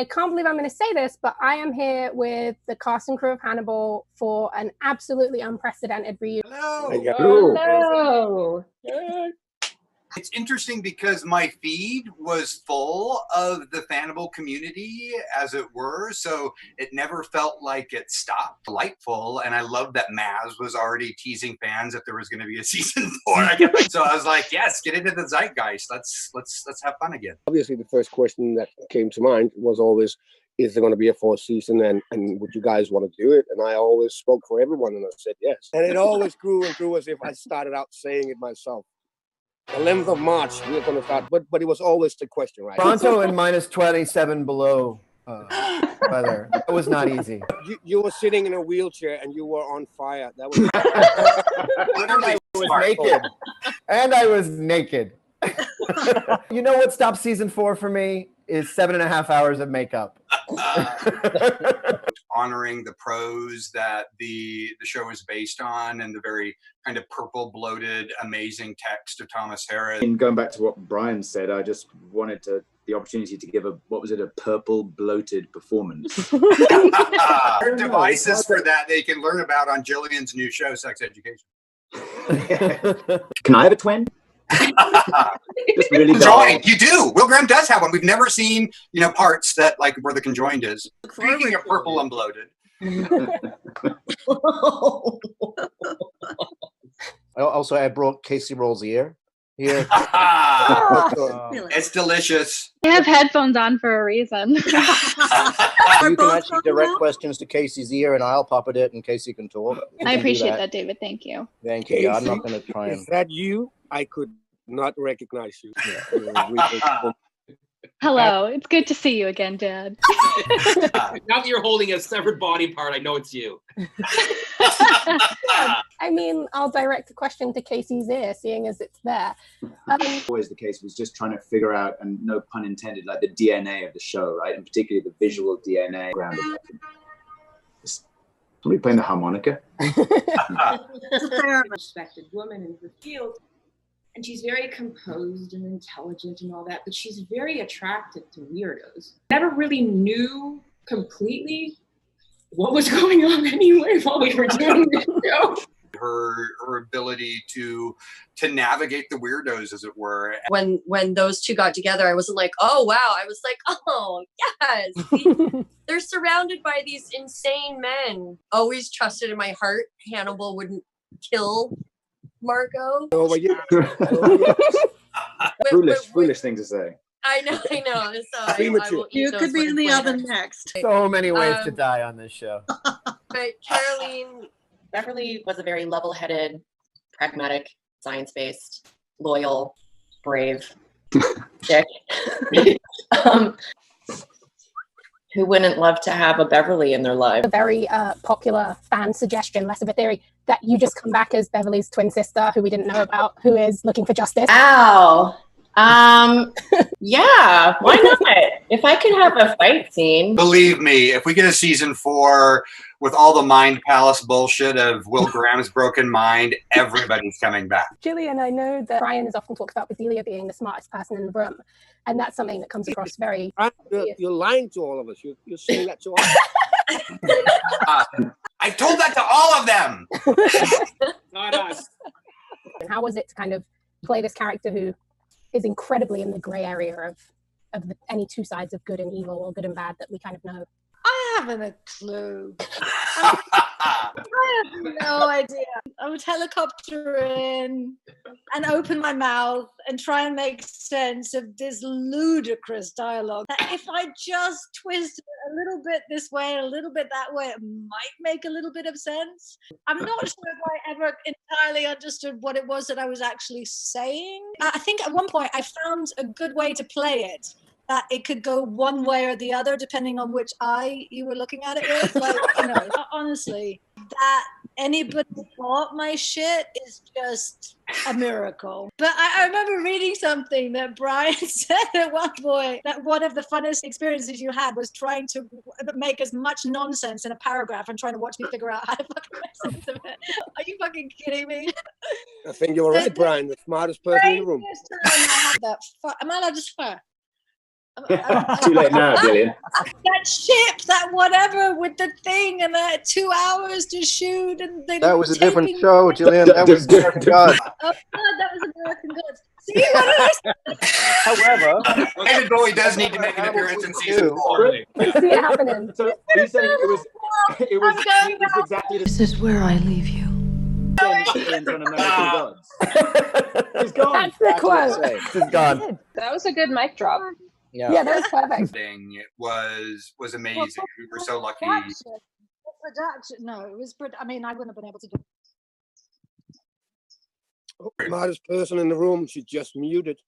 I can't believe I'm going to say this, but I am here with the cast and crew of Hannibal for an absolutely unprecedented reunion. Hello. It's interesting because my feed was full of the Hannibal community, as it were, so it never felt like it stopped. Delightful, and I love that Maz was already teasing fans that there was going to be a season 4. So I was like, yes, get into the zeitgeist. Let's have fun again. Obviously, the first question that came to mind was always, is there going to be a 4th season, and would you guys want to do it? And I always spoke for everyone, and I said yes. And it always grew and grew as if I started out saying it myself. 11th of March, we're going to start, but it was always the question, right? Toronto and minus 27 below weather. It was not easy. You were sitting in a wheelchair and you were on fire. That was. And I was naked. You know what stopped season 4 for me is 7.5 hours of makeup. Honoring the prose that the show is based on and the very kind of purple bloated amazing text of Thomas Harris. And going back to what Brian said, I just wanted the opportunity to give a purple bloated performance. Devices for that they can learn about on Jillian's new show, Sex Education. Can I have a twin? Just really conjoined. You do. Will Graham does have one. We've never seen, parts that like where the conjoined is. Speaking of purple and bloated. I brought Casey Roll's ear here. It's delicious. I have headphones on for a reason. You can actually direct questions to Casey's ear, and I'll puppet it, and Casey can talk. I appreciate that, David. Thank you. Thank you. Casey, I'm not going to try and. Is that you? I could not recognize you. Hello. It's good to see you again, Dad. Now that you're holding a severed body part, I know it's you. I mean, I'll direct the question to Casey's ear, seeing as it's there. Always the case was just trying to figure out, and no pun intended, like the DNA of the show, right? And particularly the visual DNA grounded. Somebody playing the harmonica? She's a very respected woman in the field. And she's very composed and intelligent and all that, but she's very attracted to weirdos. Never really knew completely what was going on anyway while we were doing this show. Her ability to navigate the weirdos, as it were. When those two got together, I wasn't like, oh wow. I was like, oh yes. They're surrounded by these insane men. Always trusted in my heart Hannibal wouldn't kill Marco. Oh, but yeah. Foolish thing to say. I know. So I will you could be in the oven next. So many ways to die on this show. But Caroline, Beverly was a very level-headed, pragmatic, science-based, loyal, brave chick. Who wouldn't love to have a Beverly in their life? A very popular fan suggestion, less of a theory, that you just come back as Beverly's twin sister, who we didn't know about, who is looking for justice. Ow. Yeah, why not? If I could have a fight scene. Believe me, if we get a season 4 with all the Mind Palace bullshit of Will Graham's broken mind, everybody's coming back. Jillian, I know that Brian has often talked about Bedelia being the smartest person in the room, and that's something that comes across very... You're lying to all of us. You're saying that to us. I told that to all of them! Not us. And how was it to kind of play this character who is incredibly in the gray area of any two sides of good and evil or good and bad that we kind of know? I haven't a clue. I have no idea. I would helicopter in and open my mouth and try and make sense of this ludicrous dialogue. If I just twist it a little bit this way and a little bit that way, it might make a little bit of sense. I'm not sure if I ever entirely understood what it was that I was actually saying. I think at one point I found a good way to play it. That it could go one way or the other, depending on which eye you were looking at it with. Like, honestly, that anybody bought my shit is just a miracle. But I remember reading something that Brian said at one point, that one of the funnest experiences you had was trying to make as much nonsense in a paragraph and trying to watch me figure out how to fucking make sense of it. Are you fucking kidding me? I think you're right, Brian, the smartest person in the room. Am I allowed to swear? Too late now, Gillian. That ship, that whatever with the thing, and 2 hours to shoot, and they That was a different show, Gillian. That was American Gods. Oh God, that was American Gods. See what I said? However, David Bowie does need to make an appearance in season 4. See it happening. So are you saying it was exactly the This is where I leave you. same experience on American Gods? He's gone. That's the quote. It's gone. That was a good mic drop. Yeah, that was perfect. It was amazing. We were so lucky. Production. No, it was. I mean, I wouldn't have been able to do. Smartest person in the room. She just muted.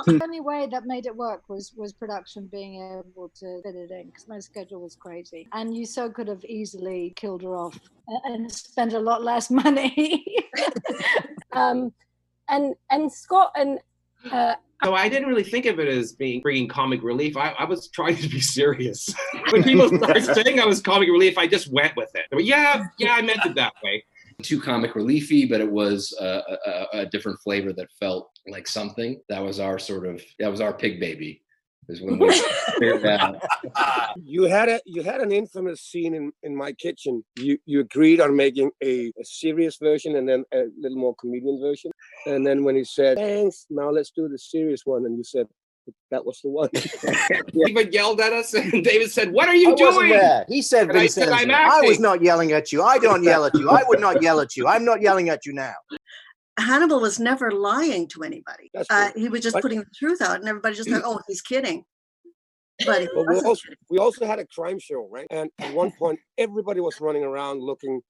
The only way that made it work was production being able to fit it in, because my schedule was crazy, and you so could have easily killed her off and spent a lot less money. And Scott and So I didn't really think of it as bringing comic relief. I was trying to be serious. When people started saying I was comic relief, I just went with it. But yeah, I meant it that way. Too comic reliefy, but it was a different flavor that felt like something. That was our pig baby. Is when we figured that out. You had an infamous scene in my kitchen. You agreed on making a serious version and then a little more comedian version. And then when he said, "Thanks, now let's do the serious one," and you said, "That was the one." David yelled at us, and David said, "What are you doing?" He said, And I said, "I'm I acting." was not yelling at you. I don't yell at you. I would not yell at you. I'm not yelling at you now. Hannibal was never lying to anybody. He was just putting the truth out, and everybody just thought, "Oh, he's kidding." But we also had a crime show, right? And at one point, everybody was running around looking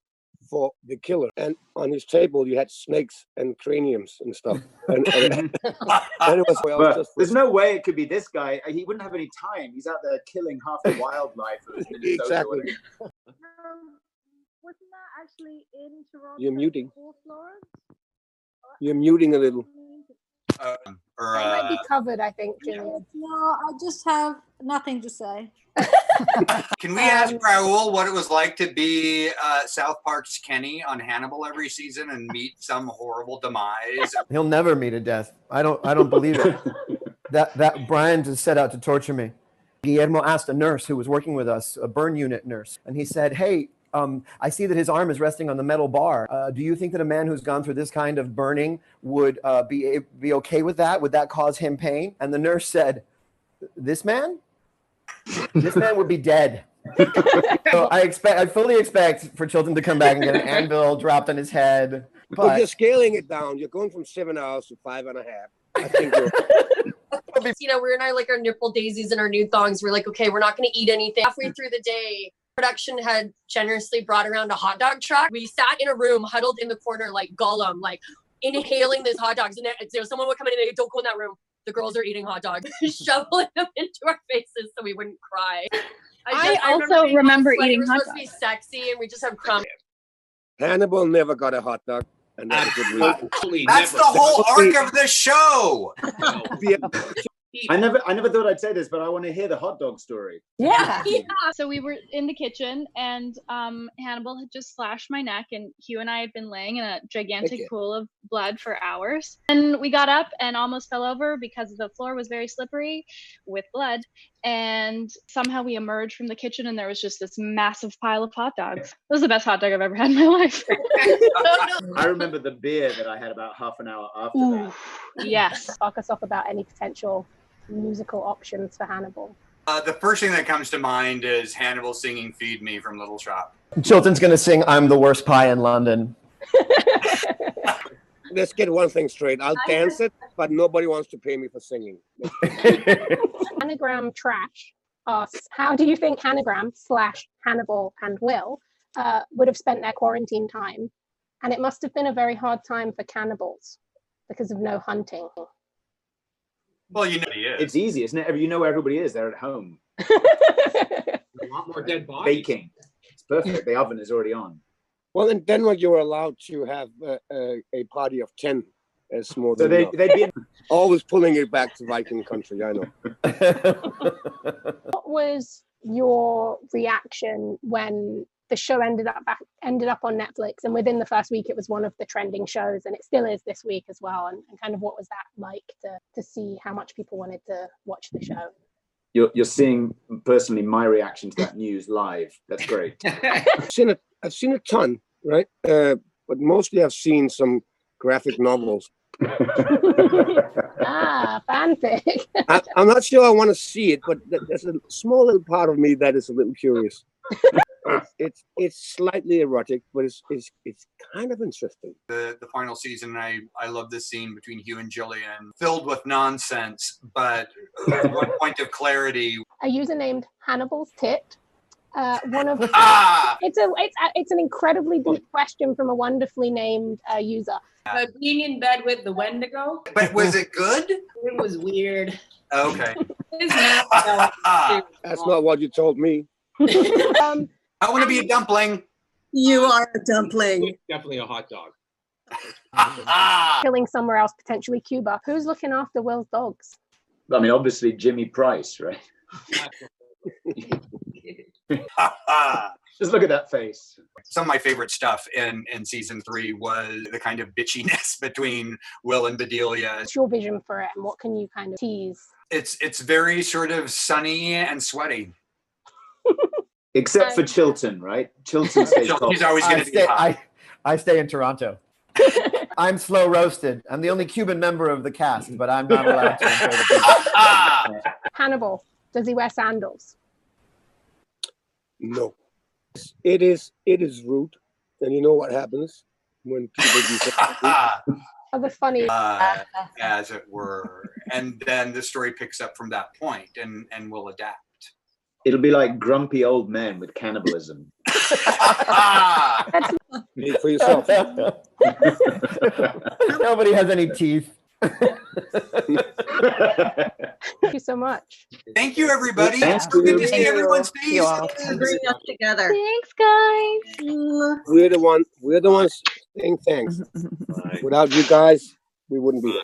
for the killer. And on his table, you had snakes and craniums and stuff. And it was there's no way it could be this guy. He wouldn't have any time. He's out there killing half the wildlife of Minnesota. Exactly. Wasn't that actually in Toronto? You're muting. Or Florence? You're muting a little. It might be covered, I think, Julian. No, I just have nothing to say. Can we ask Raul what it was like to be South Park's Kenny on Hannibal every season and meet some horrible demise? He'll never meet a death. I don't believe it. that Brian just set out to torture me. Guillermo asked a nurse who was working with us, a burn unit nurse, and he said, "Hey, I see that his arm is resting on the metal bar. Do you think that a man who's gone through this kind of burning would be okay with that? Would that cause him pain?" And the nurse said, "This man would be dead." So I fully expect for Chilton to come back and get an anvil dropped on his head. But you're scaling it down. You're going from 7 hours to 5.5. I think you're. We're in our nipple daisies and our nude thongs. We're like, okay, we're not going to eat anything. Halfway through the day, production had generously brought around a hot dog truck. We sat in a room, huddled in the corner like Gollum, like inhaling these hot dogs. And there someone would come in and they don't go in that room. The girls are eating hot dogs, shoveling them into our faces so we wouldn't cry. I also remember eating hot dogs. We're supposed to be sexy, and we just have crumbs. Hannibal never got a hot dog. And that's a good reason. That's the whole arc of the show. I never thought I'd say this, but I want to hear the hot dog story. Yeah. So we were in the kitchen, and Hannibal had just slashed my neck, and Hugh and I had been laying in a gigantic pool of blood for hours. And we got up and almost fell over because the floor was very slippery with blood. And somehow we emerged from the kitchen, and there was just this massive pile of hot dogs. It was the best hot dog I've ever had in my life. I remember the beer that I had about half an hour after that. Yes. Talk us off about any potential musical options for Hannibal. The first thing that comes to mind is Hannibal singing "Feed Me" from Little Shop. Chilton's going to sing "I'm the Worst Pie in London." Let's get one thing straight. I'll dance it, but nobody wants to pay me for singing. Anagram Trash asks, how do you think Hanagram / Hannibal and Will would have spent their quarantine time? And it must have been a very hard time for cannibals because of no hunting. Well, you know he is. It's easy, isn't it? You know where everybody is. They're at home. A lot more dead bodies. Baking. It's perfect. The oven is already on. Well, in Denmark, you were allowed to have a party of 10 as more so than they'd be always pulling it back to Viking country. I know. What was your reaction when the show ended up ended up on Netflix, and within the first week it was one of the trending shows, and it still is this week as well. And kind of what was that like to see how much people wanted to watch the show? You're seeing personally my reaction to that news live. That's great. I've seen a ton, right? But mostly I've seen some graphic novels. Fanfic. I'm not sure I want to see it, but there's a small little part of me that is a little curious. It's slightly erotic, but it's kind of interesting. The final season, I love this scene between Hugh and Gillian, filled with nonsense, but with one point of clarity. A user named Hannibal's Tit. It's an incredibly deep question from a wonderfully named user. Being in bed with the Wendigo. But was it good? It was weird. Okay. That's not what you told me. I want to be a dumpling. You are a dumpling. Definitely a hot dog. Killing somewhere else, potentially Cuba. Who's looking after Will's dogs? I mean, obviously Jimmy Price, right? Just look at that face. Some of my favorite stuff in season 3 was the kind of bitchiness between Will and Bedelia. What's your vision for it, and what can you kind of tease? It's very sort of sunny and sweaty. Except for Chilton, right? Chilton stays He's always going to be hot. I stay in Toronto. I'm slow roasted. I'm the only Cuban member of the cast, but I'm not allowed to enjoy the pizza. Hannibal, does he wear sandals? No. It is rude, and you know what happens when people do that. The funny, as it were, and then the story picks up from that point, and will adapt. It'll be like grumpy old men with cannibalism. Need for yourself. Nobody has any teeth. Thank you so much. Thank you, everybody. Thanks It's so good to see everyone's face. Bring us together. Thanks, guys. We're the ones saying thanks. Without you guys, we wouldn't be here.